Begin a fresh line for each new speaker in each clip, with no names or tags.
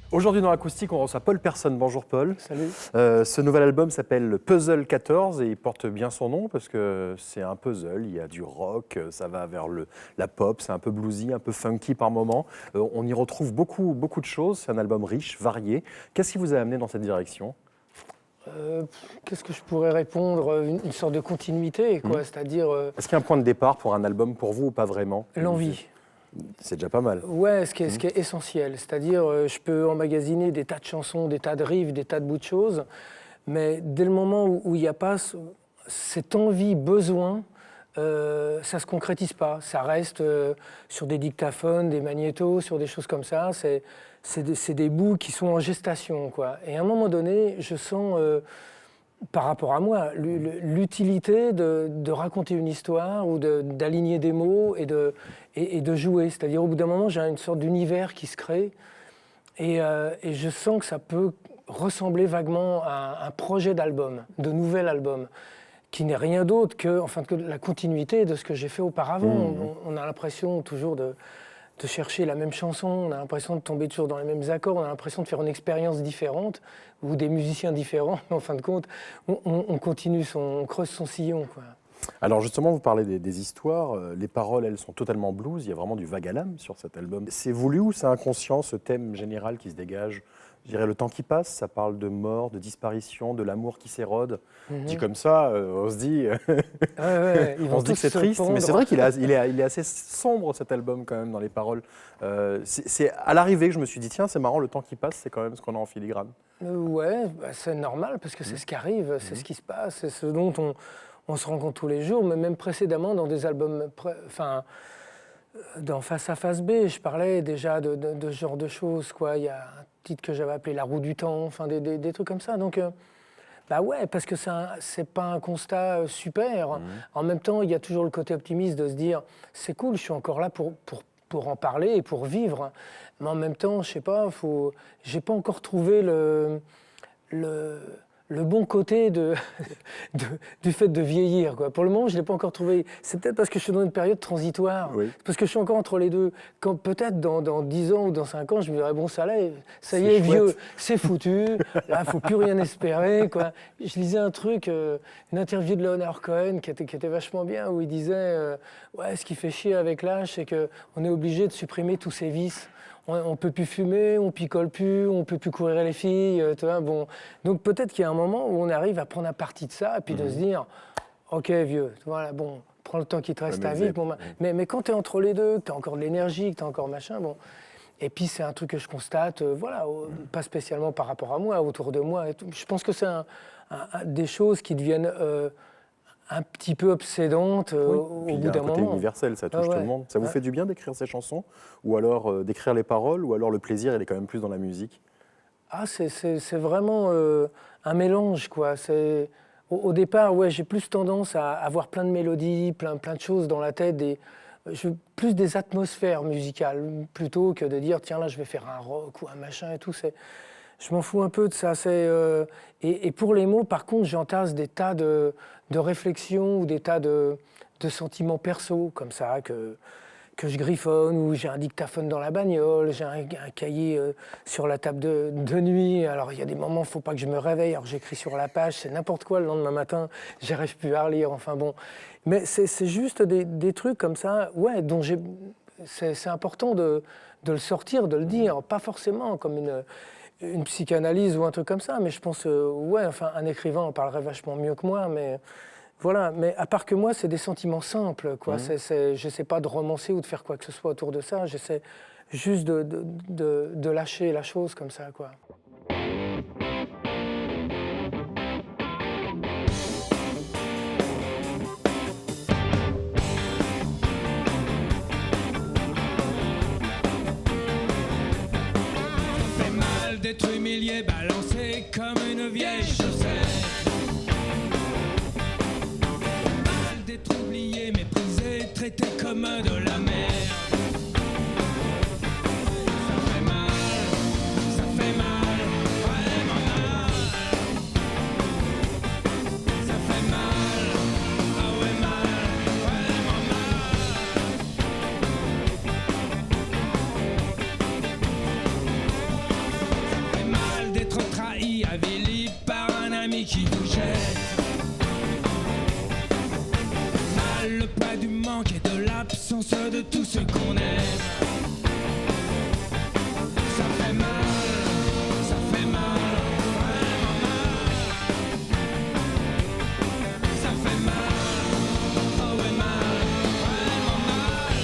Aujourd'hui dans Acoustique, on reçoit Paul Personne. Bonjour Paul.
Salut.
Ce nouvel album s'appelle Puzzle 14 et il porte bien son nom parce que c'est un puzzle, il y a du rock, ça va vers la pop, c'est un peu bluesy, un peu funky par moments. On y retrouve beaucoup de choses, c'est un album riche, varié. Qu'est-ce qui vous a amené dans cette direction ?
Qu'est-ce que je pourrais répondre ? Une sorte de continuité, quoi. C'est-à-dire
Est-ce qu'il y a un point de départ pour un album pour vous ou pas vraiment ?
l'envie.
C'est déjà pas mal.
Ouais, ce qui est essentiel. C'est-à-dire, je peux emmagasiner des tas de chansons, des tas de riffs, des tas de bouts de choses, mais dès le moment où il n'y a pas cette envie, besoin, ça ne se concrétise pas. Ça reste sur des dictaphones, des magnétos, sur des choses comme ça. C'est des bouts qui sont en gestation, quoi. Et à un moment donné, je sens, par rapport à moi, l'utilité de raconter une histoire ou d'aligner des mots et de jouer. C'est-à-dire, au bout d'un moment, j'ai une sorte d'univers qui se crée et je sens que ça peut ressembler vaguement à un projet d'album, de nouvel album, qui n'est rien d'autre que, enfin, que la continuité de ce que j'ai fait auparavant. On a l'impression toujours de chercher la même chanson, on a l'impression de tomber toujours dans les mêmes accords, on a l'impression de faire une expérience différente ou des musiciens différents, mais en fin de compte, on continue, on creuse son sillon, quoi.
Alors justement, vous parlez des histoires, les paroles, elles sont totalement blues, il y a vraiment du vague à l'âme sur cet album. C'est voulu ou c'est inconscient, ce thème général qui se dégage ? Je dirais le temps qui passe, ça parle de mort, de disparition, de l'amour qui s'érode. Dit comme ça, on se dit, on se dit que c'est triste, mais c'est vrai qu'il est assez sombre cet album quand même dans les paroles. C'est à l'arrivée que je me suis dit, tiens, c'est marrant, le temps qui passe, c'est quand même ce qu'on a en filigrane.
Ouais, c'est normal parce que c'est ce qui arrive, c'est ce qui se passe, c'est ce dont on se rend compte tous les jours, mais même précédemment dans des albums, dans Face A Face B, je parlais déjà de ce genre de choses, quoi. Il y a un titre que j'avais appelé La roue du temps, enfin des trucs comme ça. Donc, bah ouais, parce que c'est pas un constat super. En même temps, il y a toujours le côté optimiste de se dire, c'est cool, je suis encore là pour en parler et pour vivre. Mais en même temps, je sais pas, j'ai pas encore trouvé le bon côté du fait de vieillir, quoi. Pour le moment, je ne l'ai pas encore trouvé. C'est peut-être parce que je suis dans une période transitoire, parce que je suis encore entre les deux. Quand peut-être dans 10 ans ou dans 5 ans, je me dirais, bon, ça y est, vieux, c'est foutu, là, il ne faut plus rien espérer, quoi. Je lisais un truc, une interview de Leonard Cohen qui était vachement bien, où il disait, ouais, ce qui fait chier avec l'âge, c'est qu'on est obligé de supprimer tous ces vices. On ne peut plus fumer, on picole plus, on ne peut plus courir les filles, tu vois, bon. Donc peut-être qu'il y a un moment où on arrive à prendre un parti de ça et puis de se dire, ok vieux, voilà, bon, prends le temps qui te reste à vivre. Bon, mais quand tu es entre les deux, que tu as encore de l'énergie, que tu as encore machin, bon. Et puis c'est un truc que je constate, voilà, pas spécialement par rapport à moi, autour de moi. Et tout. Je pense que c'est des choses qui deviennent un petit peu obsédante au bout d'un moment.
C'est universel, ça touche tout le monde. Ça vous fait du bien d'écrire ces chansons ? Ou alors d'écrire les paroles ? Ou alors le plaisir, il est quand même plus dans la musique ?
Ah, c'est vraiment un mélange, quoi. Au départ, ouais, j'ai plus tendance à avoir plein de mélodies, plein de choses dans la tête, plus des atmosphères musicales, plutôt que de dire, tiens, là, je vais faire un rock ou un machin et tout. Je m'en fous un peu de ça. Et pour les mots, par contre, j'entasse des tas de réflexions ou des tas de sentiments perso, comme ça, que je griffonne, ou j'ai un dictaphone dans la bagnole, j'ai un cahier sur la table de nuit. Alors, il y a des moments, il ne faut pas que je me réveille, alors j'écris sur la page, c'est n'importe quoi le lendemain matin, j'arrive plus à relire, enfin bon. Mais c'est juste des trucs comme ça, ouais, dont c'est important de le sortir, de le dire, pas forcément comme une psychanalyse ou un truc comme ça, mais je pense, ouais, enfin, un écrivain en parlerait vachement mieux que moi, mais voilà. Mais à part que moi, c'est des sentiments simples, quoi. J'essaie pas de romancer ou de faire quoi que ce soit autour de ça, j'essaie juste de lâcher la chose comme ça, quoi.
D'être humilié, balancé comme une vieille chaussette. Mal d'être oublié, méprisé, traité comme de la merde. Ça fait mal, vraiment mal. Ça fait mal, ah ouais mal, vraiment mal. tout ce qu'on est. Ça fait mal, vraiment mal. Ça fait mal, oh ouais mal, vraiment mal.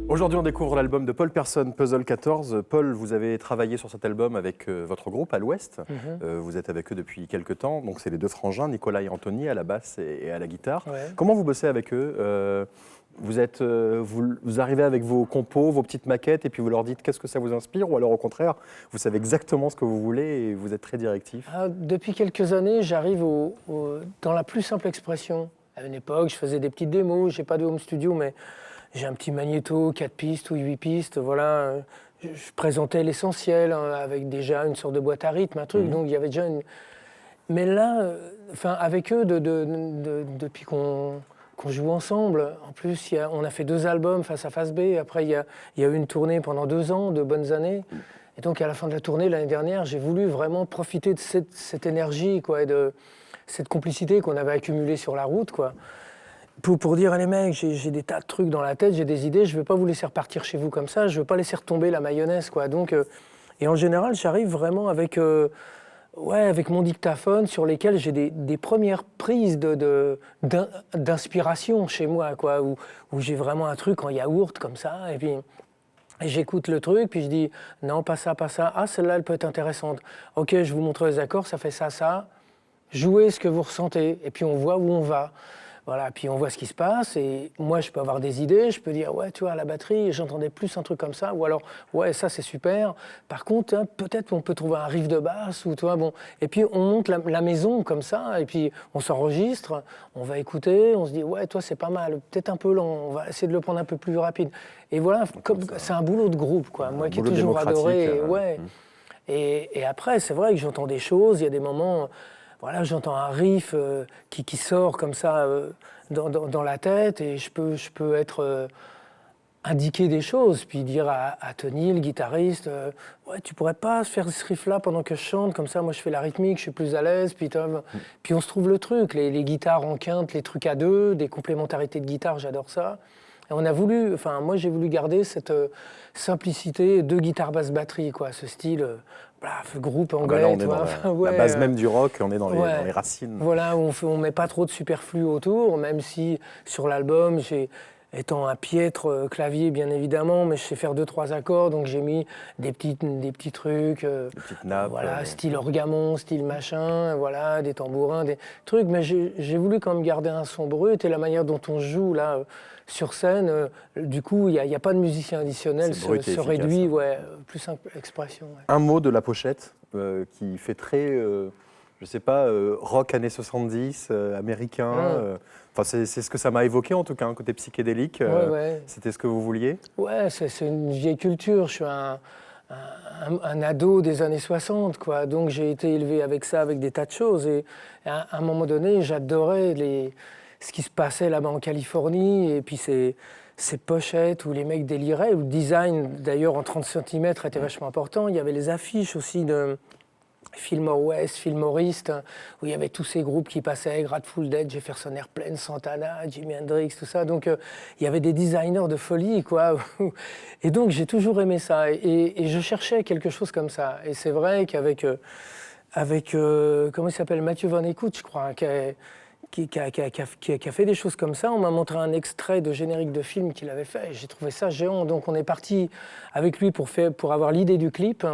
Aujourd'hui, on découvre l'album de Paul Persson, Puzzle 14. Paul, vous avez travaillé sur cet album avec votre groupe, à l'Ouest. Vous êtes avec eux depuis quelques temps. Donc, c'est les deux frangins, Nicolas et Anthony, à la basse et à la guitare.
Ouais.
Comment vous bossez avec eux vous arrivez avec vos compos, vos petites maquettes, et puis vous leur dites qu'est-ce que ça vous inspire, ou alors au contraire, vous savez exactement ce que vous voulez et vous êtes très directif?
Depuis quelques années, j'arrive dans la plus simple expression. À une époque, je faisais des petites démos, j'ai pas de home studio, mais j'ai un petit magnéto, 4 pistes ou 8 pistes, voilà. Je présentais l'essentiel, hein, avec déjà une sorte de boîte à rythme, un truc, donc il y avait déjà une... Mais là, avec eux, depuis qu'on joue ensemble. En plus, on a fait 2 albums face à face B. Après, il y a eu une tournée pendant 2 ans, de bonnes années. Et donc, à la fin de la tournée, l'année dernière, j'ai voulu vraiment profiter de cette énergie, quoi, et de cette complicité qu'on avait accumulée sur la route, quoi. Pour dire, les mecs, j'ai des tas de trucs dans la tête, j'ai des idées, je ne veux pas vous laisser repartir chez vous comme ça, je ne veux pas laisser retomber la mayonnaise, quoi. Donc, et en général, j'arrive vraiment avec mon dictaphone sur lesquels j'ai des premières prises d'inspiration chez moi, quoi, où j'ai vraiment un truc en yaourt comme ça, et puis j'écoute le truc, puis je dis non, pas ça, pas ça, ah, celle-là, elle peut être intéressante. Ok, je vous montre les accords, ça fait ça, ça. Jouez ce que vous ressentez, et puis on voit où on va. Voilà, puis on voit ce qui se passe, et moi je peux avoir des idées, je peux dire ouais, tu vois, à la batterie, j'entendais plus un truc comme ça, ou alors ouais, ça c'est super. Par contre, hein, peut-être qu'on peut trouver un riff de basse, ou toi, bon. Et puis on monte la maison comme ça, et puis on s'enregistre, on va écouter, on se dit ouais, toi c'est pas mal, peut-être un peu lent, on va essayer de le prendre un peu plus rapide. Et voilà, c'est un boulot de groupe, quoi. Moi qui ai toujours adoré, ouais. Et après, c'est vrai que j'entends des choses, il y a des moments. Voilà, j'entends un riff qui sort comme ça dans la tête, et je peux être indiquer des choses, puis dire à Tony, le guitariste, ouais, tu pourrais pas faire ce riff-là pendant que je chante, comme ça, moi je fais la rythmique, je suis plus à l'aise, puis on se trouve le truc, les guitares en quinte, les trucs à deux, des complémentarités de guitare, j'adore ça. Et on a voulu, enfin moi j'ai voulu garder cette simplicité de guitare basse batterie, quoi, ce style. Groupe anglais,
là, on est dans la base même du rock, on est dans les racines.
Voilà, on met pas trop de superflu autour, même si sur l'album, étant un piètre clavier bien évidemment, mais je sais faire 2-3 accords, donc j'ai mis des petits trucs,
des petites nappes,
voilà, style orgamon, style machin, voilà, des tambourins, des trucs, mais j'ai voulu quand même garder un son brut, et la manière dont on joue là sur scène, du coup, il n'y a pas de musicien additionnel, se réduit, ouais, plus simple expression. Ouais.
Un mot de la pochette qui fait très, je sais pas, rock années 70, américain. Enfin, c'est ce que ça m'a évoqué en tout cas, un côté psychédélique.
Ouais.
C'était ce que vous vouliez? Ouais,
c'est une vieille culture. Je suis un ado des années 60, quoi. Donc j'ai été élevé avec ça, avec des tas de choses. Et à un moment donné, j'adorais ce qui se passait là-bas en Californie, et puis ces pochettes où les mecs déliraient, où le design, d'ailleurs, en 30 cm était vachement important. Il y avait les affiches aussi de Fillmore West, Fillmore East, où il y avait tous ces groupes qui passaient, Grateful Dead, Jefferson Airplane, Santana, Jimi Hendrix, tout ça. Donc il y avait des designers de folie, quoi. Et donc j'ai toujours aimé ça, et je cherchais quelque chose comme ça. Et c'est vrai qu'avec comment il s'appelle, Mathieu Van Écoute, je crois, qui a fait des choses comme ça. On m'a montré un extrait de générique de film qu'il avait fait, et j'ai trouvé ça géant. Donc on est parti avec lui pour avoir l'idée du clip.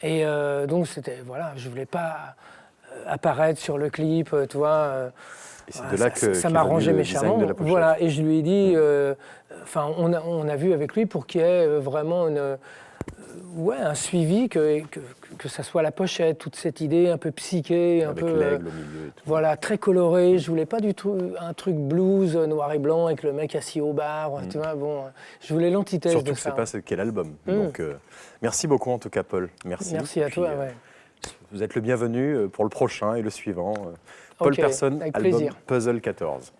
Et donc c'était, voilà, je voulais pas apparaître sur le clip, tu vois.
Et c'est de là que
ça m'arrangeait méchamment. Voilà, et je lui ai dit, on a vu avec lui pour qu'il y ait vraiment un suivi, que ça soit la pochette, toute cette idée un peu psyché,
avec l'aigle au milieu et tout.
Voilà, très coloré. Je voulais pas du tout un truc blues noir et blanc avec le mec assis au bar. Tu vois, bon, je voulais l'antithèse de ça.
Surtout que c'est pas ce qu'est l'album. Donc merci beaucoup en tout cas, Paul.
Merci à toi. Ouais.
Vous êtes le bienvenu pour le prochain et le suivant. Paul Persson, album Puzzle 14.